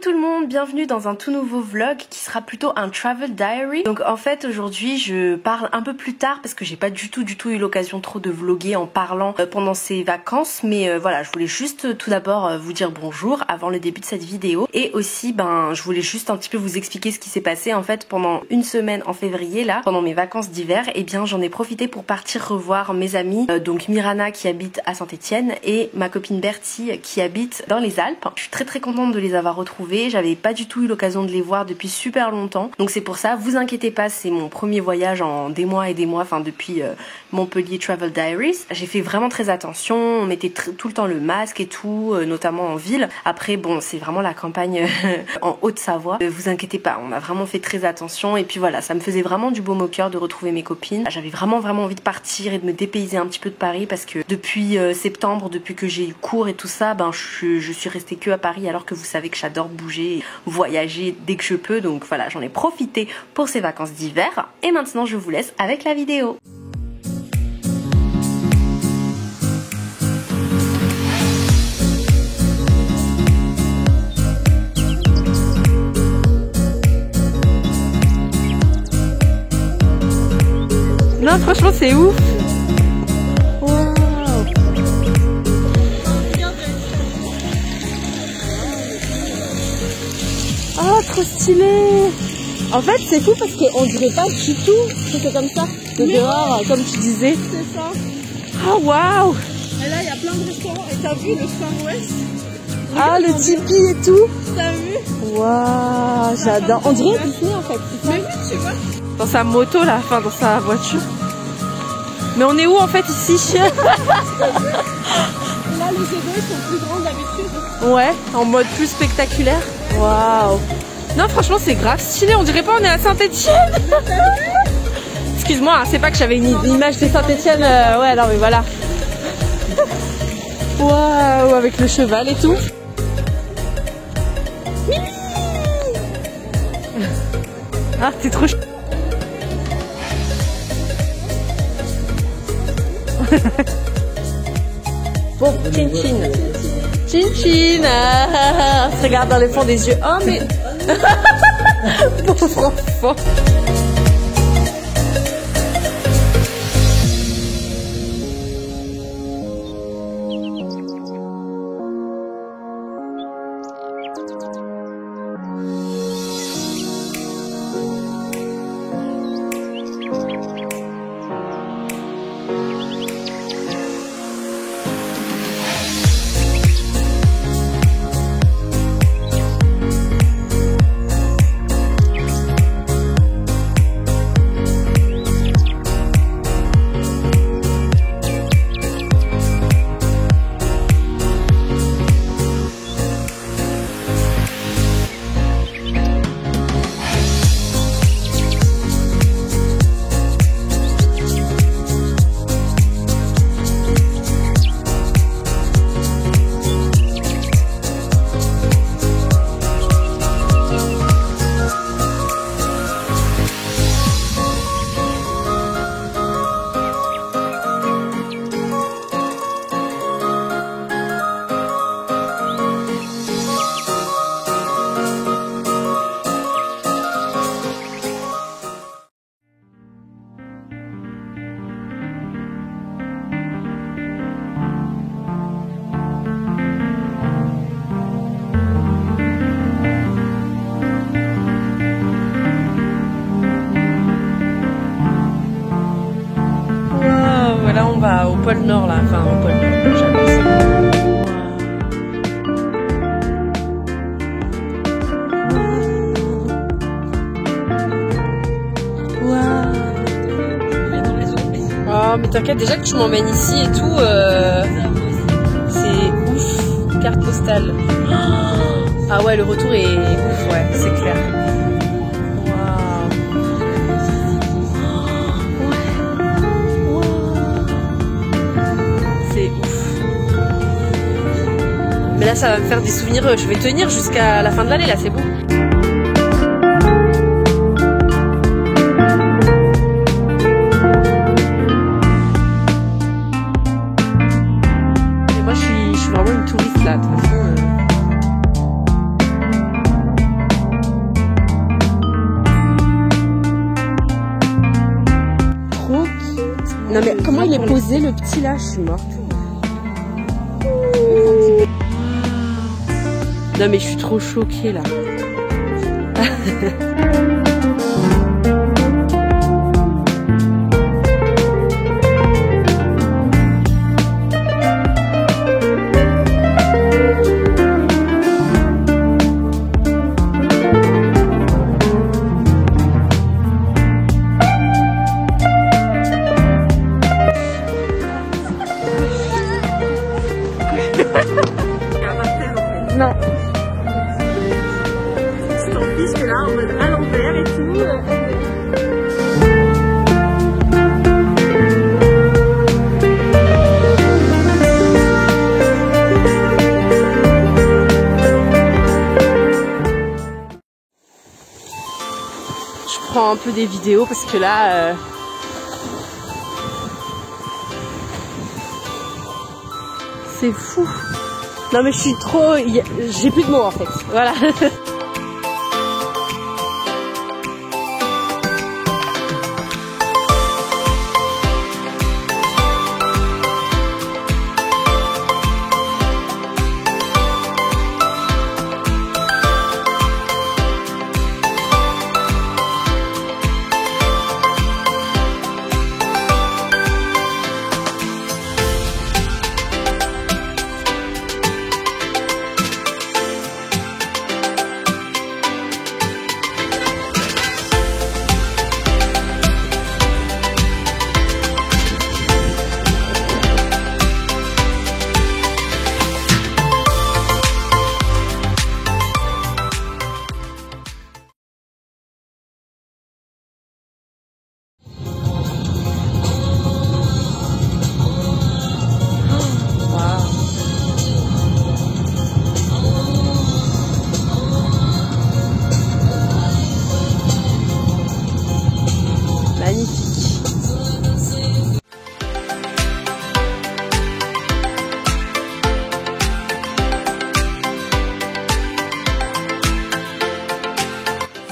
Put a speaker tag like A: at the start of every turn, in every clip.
A: tout le monde, bienvenue dans un tout nouveau vlog qui sera plutôt un travel diary. Donc en fait aujourd'hui je parle un peu plus tard parce que j'ai pas du tout eu l'occasion trop de vlogger en parlant pendant ces vacances. Mais voilà, je voulais juste tout d'abord vous dire bonjour avant le début de cette vidéo. Et aussi je voulais juste un petit peu vous expliquer ce qui s'est passé en fait pendant une semaine en février là, pendant mes vacances d'hiver. Et bien j'en ai profité pour partir revoir mes amis, donc Mirana qui habite à Saint-Étienne et ma copine Bertie qui habite dans les Alpes. Je suis très contente de les avoir retrouvés, j'avais pas du tout eu l'occasion de les voir depuis super longtemps. Donc c'est pour ça, vous inquiétez pas, c'est mon premier voyage en des mois et des mois, enfin depuis Montpellier Travel Diaries. J'ai fait vraiment très attention, on mettait tout le temps le masque et tout, notamment en ville. Après bon, c'est vraiment la campagne en Haute-Savoie. Vous inquiétez pas, on a vraiment fait très attention et puis voilà, ça me faisait vraiment du baume au cœur de retrouver mes copines. J'avais vraiment envie de partir et de me dépayser un petit peu de Paris parce que depuis septembre, depuis que j'ai eu cours et tout ça, je suis restée que à Paris alors que vous savez que j'adore bouger, voyager dès que je peux. Donc voilà, j'en ai profité pour ces vacances d'hiver et maintenant je vous laisse avec la vidéo. Non, franchement c'est ouf. Oh, trop stylé! En fait, c'est fou parce qu'on dirait pas du tout que c'est comme ça, de dehors, comme tu disais.
B: C'est ça.
A: Oh, waouh!
B: Et là, il y a plein de restaurants. Et t'as vu le Far West?
A: Ah, le tipi et tout!
B: T'as vu?
A: Waouh, j'adore. On dirait Disney en fait.
B: Mais oui, tu vois.
A: Dans sa moto là, enfin dans sa voiture. Mais on est où en fait ici?
B: Là, les jet d'eau, ils sont plus grands d'habitude.
A: Ouais, en mode plus spectaculaire. Waouh! Non, franchement, c'est grave stylé. On dirait pas on est à Saint-Étienne. Excuse-moi, hein, c'est pas que j'avais une image de Saint-Étienne. Ouais, non, mais voilà. Waouh, avec le cheval et tout. Ah, t'es trop chou. Bon, chin chin. Chin chin. Ah, on se regarde dans le fond des yeux. Oh, mais... Pauvre enfant. Là on va au pôle Nord là, enfin au pôle Nord, j'adore ça. Waouh. Oh mais t'inquiète, déjà que tu m'emmènes ici et tout, c'est ouf, carte postale. Ah ouais, le retour est ouf, ouais, c'est clair. Mais là ça va me faire des souvenirs, je vais tenir jusqu'à la fin de l'année là, c'est bon. Et moi je suis vraiment une touriste là, de toute façon.
C: Non mais comment il est posé le petit là, je suis morte. Non mais je suis trop choquée là. Non.
B: Je t'en fiche, t'es là en mode à l'envers et tout.
C: Je prends un peu des vidéos parce que là... C'est fou. Non mais je suis trop... J'ai plus de mots en fait. Voilà.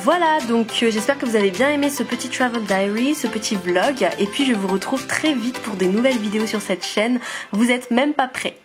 A: Voilà, donc j'espère que vous avez bien aimé ce petit travel diary, ce petit vlog, et puis je vous retrouve très vite pour des nouvelles vidéos sur cette chaîne. Vous êtes même pas prêts.